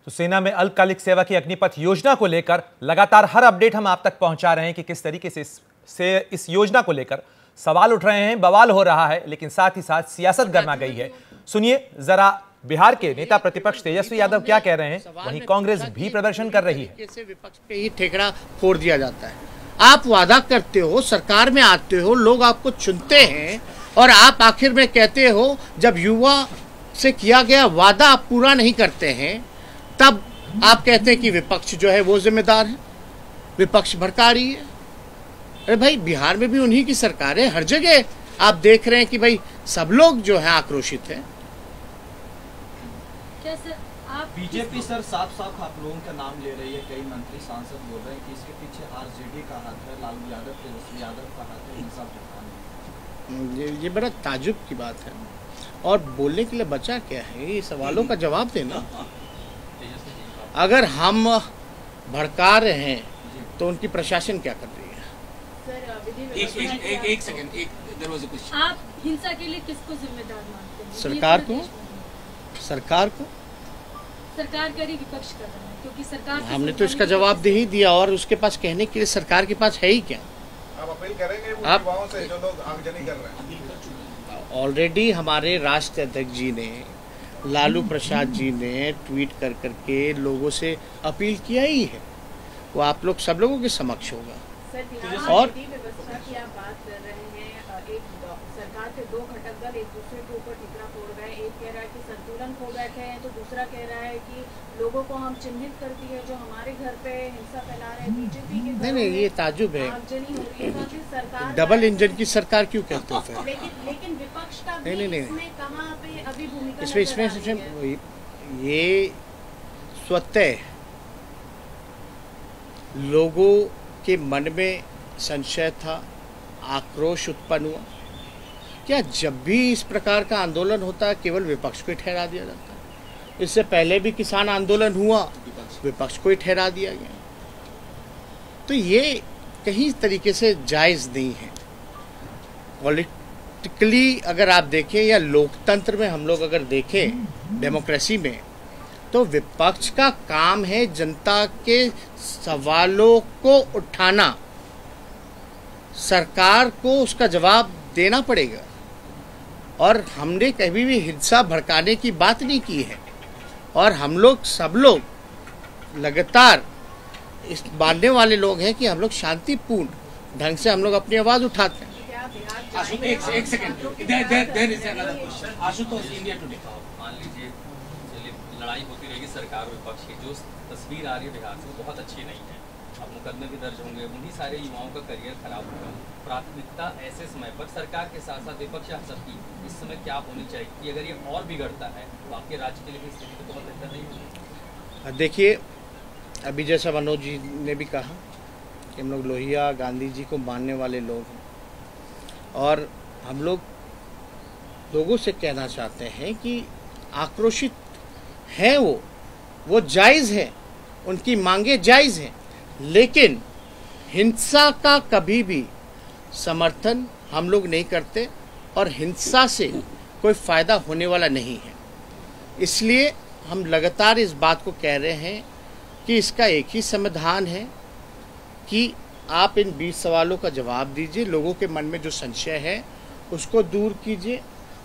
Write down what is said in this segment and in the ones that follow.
तो सेना में अल्पकालिक सेवा की अग्निपथ योजना को लेकर लगातार हर अपडेट हम आप तक पहुंचा रहे हैं कि किस तरीके से इस योजना को लेकर सवाल उठ रहे हैं, बवाल हो रहा है, लेकिन साथ ही साथ सियासत गर्मा गई है। सुनिए जरा बिहार के नेता प्रतिपक्ष तेजस्वी यादव क्या कह रहे हैं। वहीं कांग्रेस भी प्रदर्शन कर रही है। विपक्ष पे ही ठेकड़ा फोड़ दिया जाता है। आप वादा करते हो, सरकार में आते हो, लोग आपको चुनते हैं और आप आखिर में कहते हो जब युवा से किया गया वादा आप पूरा नहीं करते हैं, तब आप कहते हैं कि विपक्ष जो है वो जिम्मेदार है, विपक्ष भड़का रही है। अरे भाई, बिहार में भी उन्हीं की सरकार है, हर जगह आप देख रहे हैं कि भाई सब लोग जो है आक्रोशित है। बीजेपी सर साफ साफ आप लोगों का नाम ले रही है, कई मंत्री सांसद बोल रहे हैं कि इसके पीछे आरजेडी का हाथ है, लालू यादव, तेजस्वी यादव का हाथ है, हिंसा फैलाने। ये बड़ा ताजुब की बात है और बोलने के लिए बचा क्या है, ये सवालों का जवाब देना। अगर हम भड़का रहे हैं तो उनकी प्रशासन क्या कर रही है? एक सेकंड, आप हिंसा के लिए किसको जिम्मेदार मानते हैं? सरकार को। सरकार करी, विपक्ष कर रहा है, क्योंकि सरकार हमने तो इसका जवाब दे ही दिया और उसके पास कहने के लिए सरकार के पास है ही क्या? आप अपील करेंगे वो युवाओं से जो लोग आगजनी कर रहे हैं? ऑलरेडी हमारे राष्ट्रीय अध्यक्ष जी ने, लालू प्रसाद जी ने ट्वीट कर करके लोगों से अपील किया ही है, वो आप लोग सब लोगों के समक्ष होगा। और व्यवस्था की आप बात कर रहे हैं, एक सरकार के दो घटक दल एक दूसरे के ऊपर ठिकरा फोड़ रहे हैं। एक कह रहा है कि संतुलन खो बैठे हैं, तो दूसरा कह रहा है कि लोगों को हम चिन्हित करती है जो हमारे घर पे हिंसा फैला रहे हैं। बीजेपी के नहीं, ये ताजुब है। आगजनी हो रही है, तो सरकार डबल इंजन की सरकार क्यों कहते हो फिर? लेकिन विपक्ष का भी इसमें कहाँ पे अभी भूमिका इसमें ये स्वतः लोगों के मन में संशय था, आक्रोश उत्पन्न हुआ। क्या जब भी इस प्रकार का आंदोलन होता है केवल विपक्ष को ही ठहरा दिया जाता है? इससे पहले भी किसान आंदोलन हुआ, विपक्ष को ही ठहरा दिया गया। तो ये कहीं तरीके से जायज नहीं है। पॉलिटिकली अगर आप देखें या लोकतंत्र में हम लोग अगर देखें, डेमोक्रेसी में, तो विपक्ष का काम है जनता के सवालों को उठाना, सरकार को उसका जवाब देना पड़ेगा। और हमने कभी भी हिंसा भड़काने की बात नहीं की है और हम लोग सब लोग लगातार इस मानने वाले लोग हैं कि हम लोग शांतिपूर्ण ढंग से हम लोग अपनी आवाज उठाते हैं। एक सेकंड, आशुतोष, इंडिया टुडे। मान लीजिए लड़ाई होती रहेगी सरकार और विपक्ष की, जो तस्वीर आ रही है बिहार से वो बहुत अच्छी नहीं है। अब मुकदमे भी दर्ज होंगे, उन्हीं सारे युवाओं का करियर खराब होगा। प्राथमिकता ऐसे समय पर सरकार के साथ साथ विपक्ष सबकी इस समय क्या होनी चाहिए कि अगर ये और बिगड़ता है तो आपके राज्य के लिए भी स्थिति तो बहुत बेहतर नहीं होगी? देखिए, अभी जैसा मनोज जी ने भी कहा कि हम लोग लोहिया गांधी जी को मानने वाले लोग हैं और हम लोग लोगों से कहना चाहते हैं कि आक्रोशित हैं वो जायज़ है, उनकी मांगे जायज़ हैं, लेकिन हिंसा का कभी भी समर्थन हम लोग नहीं करते और हिंसा से कोई फ़ायदा होने वाला नहीं है। इसलिए हम लगातार इस बात को कह रहे हैं कि इसका एक ही समाधान है कि आप इन 20 सवालों का जवाब दीजिए, लोगों के मन में जो संशय है उसको दूर कीजिए।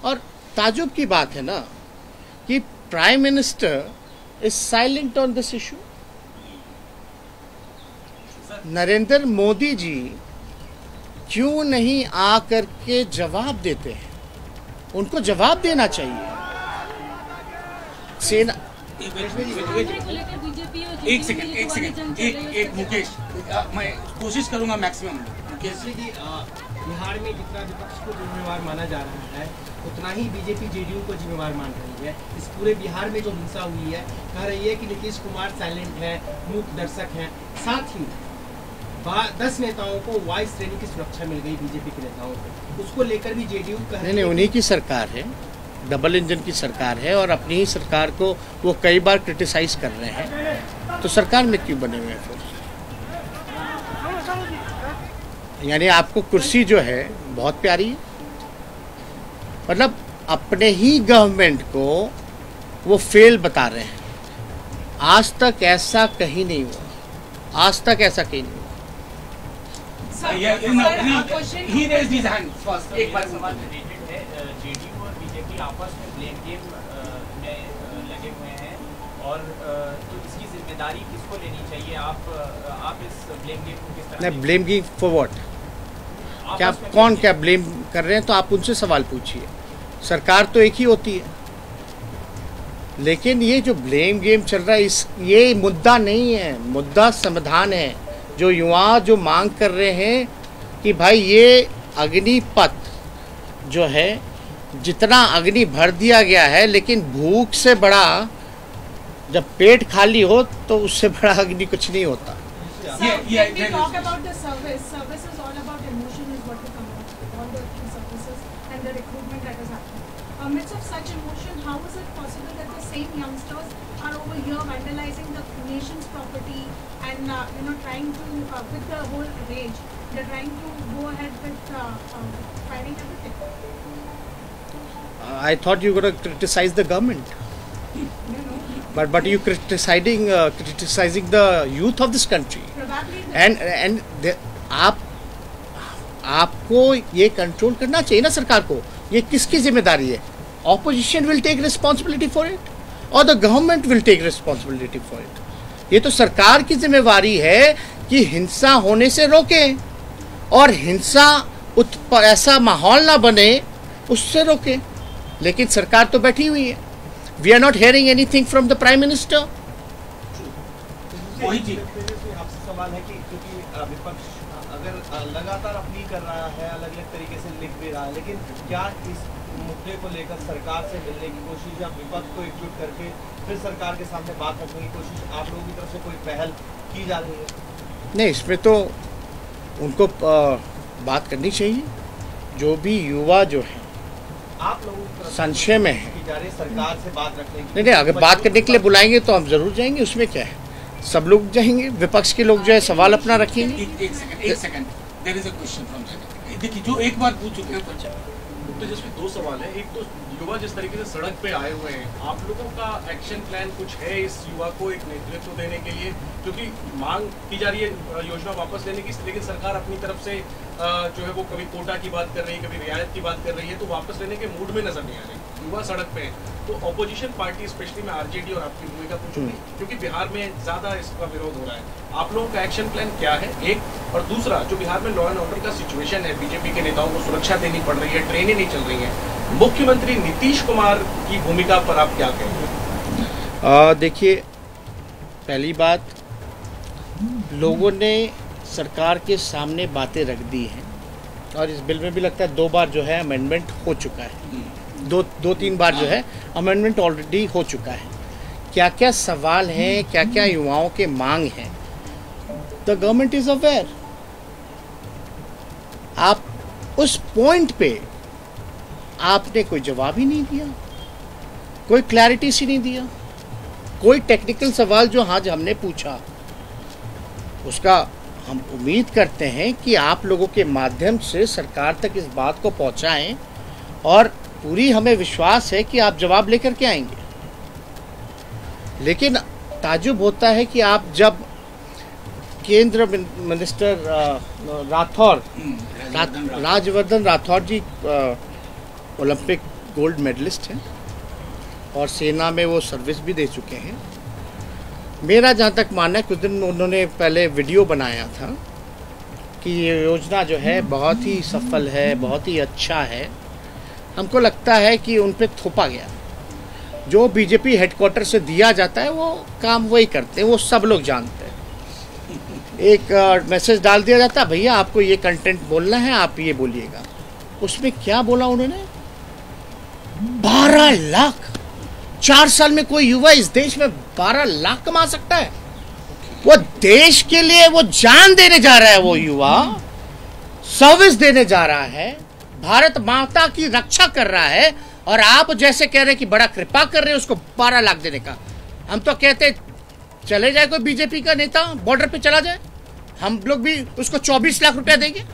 और ताजुब की बात है ना कि prime minister is silent on this issue. Narendra Modi ji क्यों नहीं आकर के जवाब देते हैं? उनको जवाब देना चाहिए। सेना एक सेकंड, एक मुकेश, मैं कोशिश करूंगा मैक्सिमम। मुकेश जी, बिहार में जितना विपक्ष को जिम्मेवार माना जा रहा है उतना ही बीजेपी जेडीयू को जिम्मेवार मान रही है। इस पूरे बिहार में जो हिंसा हुई है, कह रही है कि नीतीश कुमार साइलेंट है, मूक दर्शक हैं। साथ ही 10 नेताओं को वाई श्रेणी की सुरक्षा मिल गई बीजेपी के नेताओं को, उसको लेकर भी जेडीयू कह रही है। उन्हीं की सरकार है, डबल इंजन की सरकार है और अपनी ही सरकार को वो कई बार क्रिटिसाइज कर रहे हैं, तो सरकार में क्यों बने हुए हैं फिर? यानी आपको कुर्सी जो है बहुत प्यारी है, मतलब अपने ही गवर्नमेंट को वो फेल बता रहे हैं। आज तक ऐसा कहीं नहीं हुआ, आज तक ऐसा कहीं नहीं हुआ। He raised his hand first. एक बार सवाल रिलेटेड है, जेडीयू और बीजेपी आपस में ब्लेम गेम में लगे हुए हैं और तो इसकी जिम्मेदारी किसको लेनी चाहिए? आप इस ब्लेम गेम को किस तरह? नहीं, ब्लेम गेम फॉर व्हाट? क्या कौन क्या ब्लेम कर रहे हैं तो आप उनसे सवाल पूछिए। सरकार तो एक ही होती है, लेकिन ये जो ब्लेम गेम चल रहा है ये मुद्दा नहीं है, मुद्दा समाधान है। जो युवा जो मांग कर रहे हैं कि भाई ये अग्निपथ जो है, जितना अग्नि भर दिया गया है, लेकिन भूख से बड़ा, जब पेट खाली हो तो उससे बड़ा अग्नि कुछ नहीं होता। Amidst of such emotion, how is it possible that the same youngsters are over here vandalizing the nation's property and trying to with the whole rage, they're trying to go ahead with fighting everything? I thought you were going to criticize the government, but you criticizing the youth of this country. Probably. आपको ये control करना चाहिए ना सरकार को। ये किसकी जिम्मेदारी है? Opposition will take responsibility for it और the government will take responsibility for it. ये तो सरकार की जिम्मेवारी है कि हिंसा होने से रोके और हिंसा ऐसा माहौल ना बने उससे रोके, लेकिन सरकार तो बैठी हुई है। We are not hearing anything from the prime minister. वही चीज आपसे सवाल है कि क्योंकि विपक्ष अगर लगातार अपील कर रहा है, अलग अलग तरीके से लिख भी रहा है, लेकिन क्या इस मुद्दे को लेकर सरकार से मिलने की कोशिश या विपक्ष को एकजुट करके फिर सरकार के सामने बात रखने की कोशिश आप लोगों की तरफ से कोई पहल की जा रही है? नहीं, इसमें तो उनको बात करनी चाहिए। जो भी युवा जो है आप लोगों की तरफ संशय में है, की जा रही है सरकार से बात रखने की? नहीं, अगर बात करने के लिए बुलाएंगे तो हम जरूर जाएंगे, उसमें क्या है। सब लोग जाएंगे, विपक्ष के लोग जो है सवाल अपना रखेंगे। एक second there is a question from देखिए जो एक बार पूछ चुके हैं। तो जिसमें दो सवाल है, एक तो युवा जिस तरीके से सड़क पे आए हुए हैं, आप लोगों का एक्शन प्लान कुछ है इस युवा को एक नेतृत्व देने के लिए? क्योंकि मांग की जा रही है योजना वापस लेने की, लेकिन सरकार अपनी तरफ से जो है वो कभी कोटा की बात कर रही है, कभी रियायत की बात कर रही है, तो वापस लेने के मूड में नजर नहीं आ रही। युवा सड़क पे है, तो ऑपोजिशन पार्टी स्पेशली में आरजेडी और आपकी भूमिका पूछूंगी, क्योंकि बिहार में ज्यादा इसका विरोध हो रहा है। आप लोगों का एक्शन प्लान क्या है, एक? और दूसरा, जो बिहार में लॉ एंड ऑर्डर का सिचुएशन है, बीजेपी के नेताओं को सुरक्षा देनी पड़ रही है, ट्रेनें नहीं चल रही हैं, मुख्यमंत्री नीतीश कुमार की भूमिका पर आप क्या कहेंगे? देखिए, पहली बात, लोगों ने सरकार के सामने बातें रख दी हैं और इस बिल में भी लगता है 2 बार जो है अमेंडमेंट हो चुका है, 2-3 बार जो है अमेंडमेंट ऑलरेडी हो चुका है। क्या क्या सवाल हैं, क्या क्या युवाओं के मांग हैं, द गवर्नमेंट इज अवेयर। आप उस पॉइंट पे आपने कोई जवाब ही नहीं दिया, कोई क्लैरिटी सी नहीं दिया। कोई टेक्निकल सवाल जो आज हमने पूछा उसका हम उम्मीद करते हैं कि आप लोगों के माध्यम से सरकार तक इस बात को पहुंचाएं और पूरी हमें विश्वास है कि आप जवाब लेकर के आएंगे। लेकिन ताज्जुब होता है कि आप जब केंद्र मिनिस्टर राजवर्धन राठौर जी ओलंपिक गोल्ड मेडलिस्ट हैं और सेना में वो सर्विस भी दे चुके हैं। मेरा जहाँ तक मानना है, कुछ दिन उन्होंने पहले वीडियो बनाया था कि ये योजना जो है बहुत ही सफल है, बहुत ही अच्छा है। हमको लगता है कि उन पे थोपा गया। जो बीजेपी हेडक्वार्टर से दिया जाता है वो काम वही करते हैं, वो सब लोग जानते हैं। एक मैसेज डाल दिया जाता है, भैया आपको ये कंटेंट बोलना है, आप ये बोलिएगा। उसमें क्या बोला उन्होंने? 12 लाख 4 साल में कोई युवा इस देश में 12 लाख कमा सकता है? वो देश के लिए वो जान देने जा रहा है, वो युवा सर्विस देने जा रहा है, भारत माता की रक्षा कर रहा है, और आप जैसे कह रहे हैं कि बड़ा कृपा कर रहे हैं उसको 12 लाख देने का। हम तो कहते चले जाए कोई बीजेपी का नेता बॉर्डर पे चला जाए, हम लोग भी उसको 24 लाख रुपया देंगे,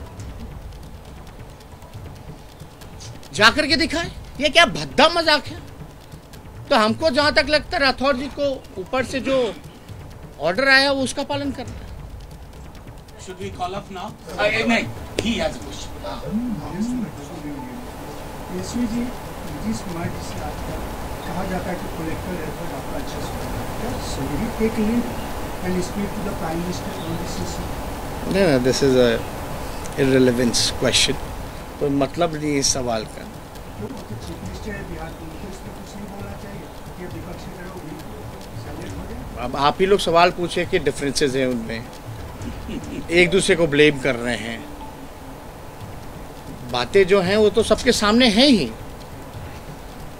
जाकर के दिखाए। ये क्या भद्दा मजाक है? तो हमको जहाँ तक लगता है राठौर जी को ऊपर से जो ऑर्डर आया वो उसका पालन करना है। Should we call up now? नहीं, he has a question. Yashvi जी, नीतीश कुमार जी से आपका कहा जाता है कि कलेक्टर एफर्ट आपका अच्छा सुना, so will he take lead and speak to the prime minister on this issue? नहीं, this is a irrelevance question, कोई मतलब नहीं है इस सवाल का। जो चीफ मिनिस्टर है बिहार के, उनको इस पर कुछ नहीं बोलना चाहिए कि विपक्ष की तरह वो साइलेंट हो जाए? अब आप ही लोग सवाल पूछे कि डिफरेंसेस हैं उनमें, एक दूसरे को ब्लेम कर रहे हैं। बातें जो हैं वो तो सबके सामने हैं ही।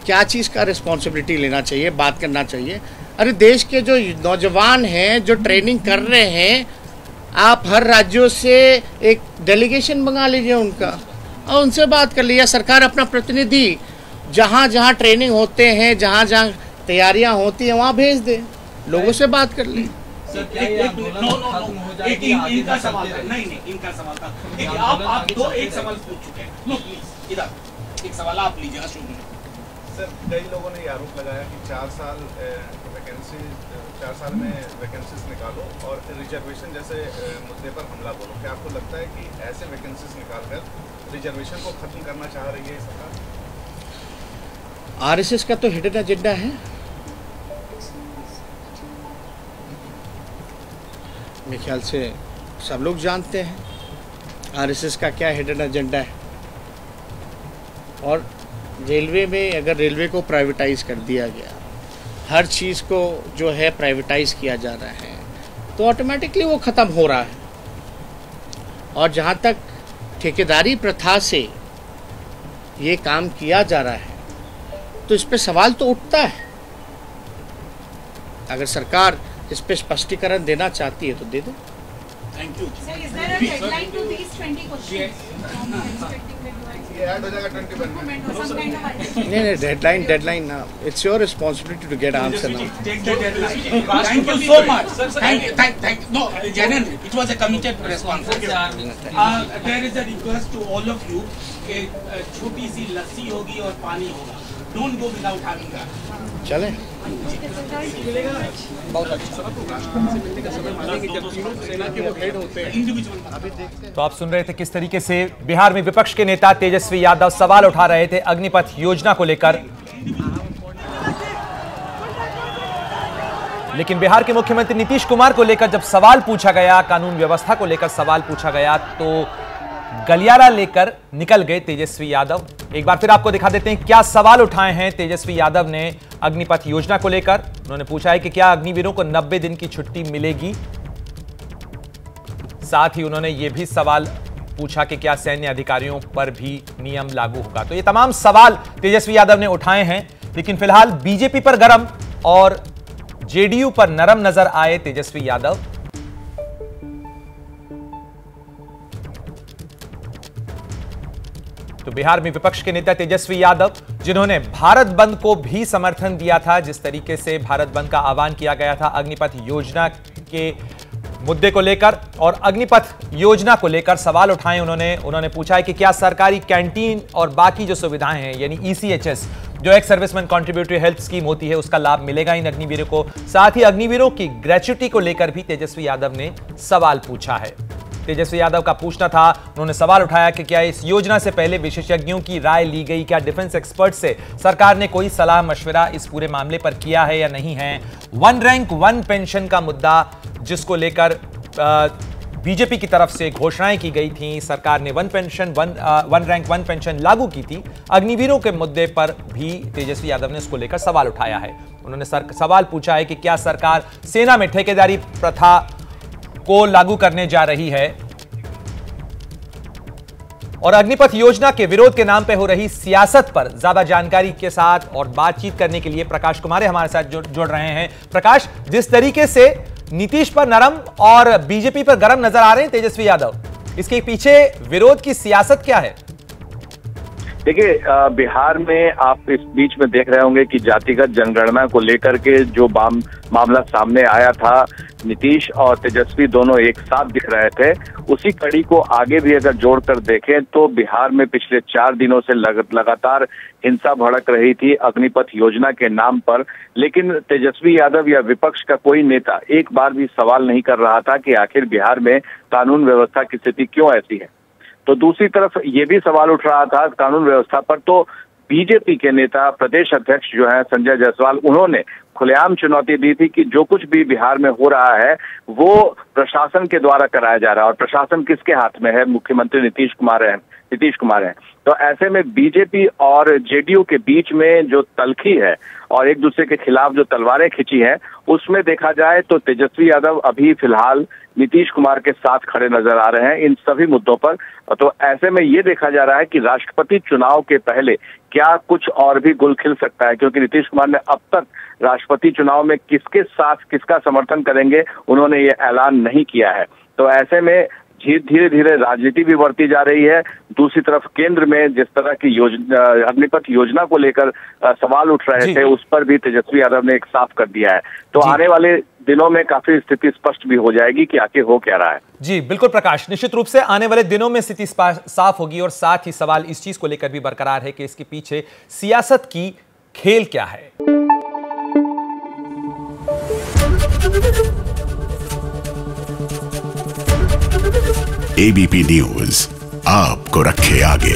क्या चीज़ का रिस्पॉन्सिबिलिटी लेना चाहिए, बात करना चाहिए। अरे देश के जो नौजवान हैं जो ट्रेनिंग कर रहे हैं, आप हर राज्यों से एक डेलीगेशन मंगा लीजिए उनका और उनसे बात कर लीजिए। सरकार अपना प्रतिनिधि जहाँ जहाँ ट्रेनिंग होते हैं, जहाँ जहाँ तैयारियाँ होती हैं वहाँ भेज दे, लोगों से बात कर ली। इनका सवाल था, नहीं इनका सवाल था। आप दो एक सवाल पूछ चुके हैं। नो प्लीज इधर एक सवाल आप लीजिएगा। सर, कई लोगों ने ये आरोप लगाया कि 4 साल में वैकेंसीज निकालो और रिजर्वेशन जैसे मुद्दे पर हमला बोलो। क्या आपको लगता है कि ऐसे वैकेंसीज निकालकर रिजर्वेशन को खत्म करना चाह रही है सरकार? आरएसएस का तो हिडन एजेंडा है। मेरे ख्याल से सब लोग जानते हैं आरएसएस का क्या हिडन एजेंडा है। और रेलवे में अगर रेलवे को प्राइवेटाइज कर दिया गया, हर चीज़ को जो है प्राइवेटाइज किया जा रहा है, तो ऑटोमेटिकली वो ख़त्म हो रहा है। और जहाँ तक ठेकेदारी प्रथा से ये काम किया जा रहा है, तो इस पे सवाल तो उठता है। अगर सरकार इस पे स्पष्टीकरण देना चाहती है तो दे दो। Thank you. Sir, is there a deadline to these 20 questions? ये ऐड हो जाएगा 20 Document or some kind of नहीं, डेडलाइन ना, it's your responsibility to get answer now. Take the deadline. Thank you so much. Thank. No, genuinely, it was a committed response. There is a request to all of you. एक छोटी सी लस्सी होगी और पानी होगा। Don't go without having that. चलें। बहुत अच्छा। तो आप सुन रहे थे किस तरीके से बिहार में विपक्ष के नेता तेजस्वी यादव सवाल उठा रहे थे अग्निपथ योजना को लेकर। लेकिन बिहार के मुख्यमंत्री नीतीश कुमार को लेकर जब सवाल पूछा गया, कानून व्यवस्था को लेकर सवाल पूछा गया, तो गलियारा लेकर निकल गए तेजस्वी यादव। एक बार फिर आपको दिखा देते हैं क्या सवाल उठाए हैं तेजस्वी यादव ने अग्निपथ योजना को लेकर। उन्होंने पूछा है कि क्या अग्निवीरों को 90 दिन की छुट्टी मिलेगी। साथ ही उन्होंने यह भी सवाल पूछा कि क्या सैन्य अधिकारियों पर भी नियम लागू होगा। तो ये तमाम सवाल तेजस्वी यादव ने उठाए हैं। लेकिन फिलहाल बीजेपी पर गरम और जेडीयू पर नरम नजर आए तेजस्वी यादव। तो बिहार में विपक्ष के नेता तेजस्वी यादव, जिन्होंने भारत बंद को भी समर्थन दिया था, जिस तरीके से भारत बंद का आह्वान किया गया था अग्निपथ योजना के मुद्दे को लेकर और अग्निपथ योजना को लेकर सवाल उठाए उन्होंने पूछा है कि क्या सरकारी कैंटीन और बाकी जो सुविधाएं हैं यानी ECHS जो ex serviceman contributory health scheme होती है उसका लाभ मिलेगा इन अग्निवीरों को। साथ ही अग्निवीरों की ग्रेच्युटी को लेकर भी तेजस्वी यादव ने सवाल पूछा है। तेजस्वी यादव का पूछना था, उन्होंने सवाल उठाया कि क्या इस योजना से पहले विशेषज्ञों की राय ली गई, क्या डिफेंस एक्सपर्ट से सरकार ने कोई सलाह मशवरा इस पूरे मामले पर किया है या नहीं है। 1 रैंक 1 पेंशन का मुद्दा जिसको लेकर बीजेपी की तरफ से घोषणाएं की गई थी, सरकार ने 1 रैंक 1 पेंशन लागू की थी, अग्निवीरों के मुद्दे पर भी तेजस्वी यादव ने इसको लेकर सवाल उठाया है। उन्होंने सवाल पूछा है कि क्या सरकार सेना में ठेकेदारी प्रथा को लागू करने जा रही है और अग्निपथ योजना के विरोध के नाम पे हो रही सियासत पर ज्यादा जानकारी के साथ और बातचीत करने के लिए प्रकाश कुमार हमारे साथ जुड़ रहे हैं। प्रकाश, जिस तरीके से नीतीश पर नरम और बीजेपी पर गरम नजर आ रहे हैं तेजस्वी यादव, इसके पीछे विरोध की सियासत क्या है? देखिए, बिहार में आप इस बीच में देख रहे होंगे कि जातिगत जनगणना को लेकर के जो मामला सामने आया था, नीतीश और तेजस्वी दोनों एक साथ दिख रहे थे। उसी कड़ी को आगे भी अगर जोड़कर देखें तो बिहार में पिछले 4 दिनों से लगातार हिंसा भड़क रही थी अग्निपथ योजना के नाम पर, लेकिन तेजस्वी यादव या विपक्ष का कोई नेता एक बार भी सवाल नहीं कर रहा था कि आखिर बिहार में कानून व्यवस्था की स्थिति क्यों ऐसी है। तो दूसरी तरफ ये भी सवाल उठ रहा था कानून व्यवस्था पर, तो बीजेपी के नेता प्रदेश अध्यक्ष जो है संजय जायसवाल, उन्होंने खुलेआम चुनौती दी थी कि जो कुछ भी बिहार में हो रहा है वो प्रशासन के द्वारा कराया जा रहा है, और प्रशासन किसके हाथ में है? मुख्यमंत्री नीतीश कुमार हैं। तो ऐसे में बीजेपी और जेडीयू के बीच में जो तल्खी है और एक दूसरे के खिलाफ जो तलवारें खिंची हैं, उसमें देखा जाए तो तेजस्वी यादव अभी फिलहाल नीतीश कुमार के साथ खड़े नजर आ रहे हैं इन सभी मुद्दों पर। तो ऐसे में ये देखा जा रहा है कि राष्ट्रपति चुनाव के पहले क्या कुछ और भी गुल खिल सकता है, क्योंकि नीतीश कुमार ने अब तक राष्ट्रपति चुनाव में किसके साथ किसका समर्थन करेंगे उन्होंने ये ऐलान नहीं किया है। तो ऐसे में धीरे धीरे राजनीति भी बढ़ती जा रही है। दूसरी तरफ केंद्र में जिस तरह की अग्निपथ योजना को लेकर सवाल उठ रहे थे, उस पर भी तेजस्वी यादव ने एक साफ कर दिया है। तो आने वाले दिनों में काफी स्थिति स्पष्ट भी हो जाएगी कि आखिर हो क्या रहा है। जी बिल्कुल प्रकाश, निश्चित रूप से आने वाले दिनों में स्थिति साफ होगी, और साथ ही सवाल इस चीज को लेकर भी बरकरार है कि इसके पीछे सियासत की खेल क्या है। एबीपी न्यूज आपको रखे आगे।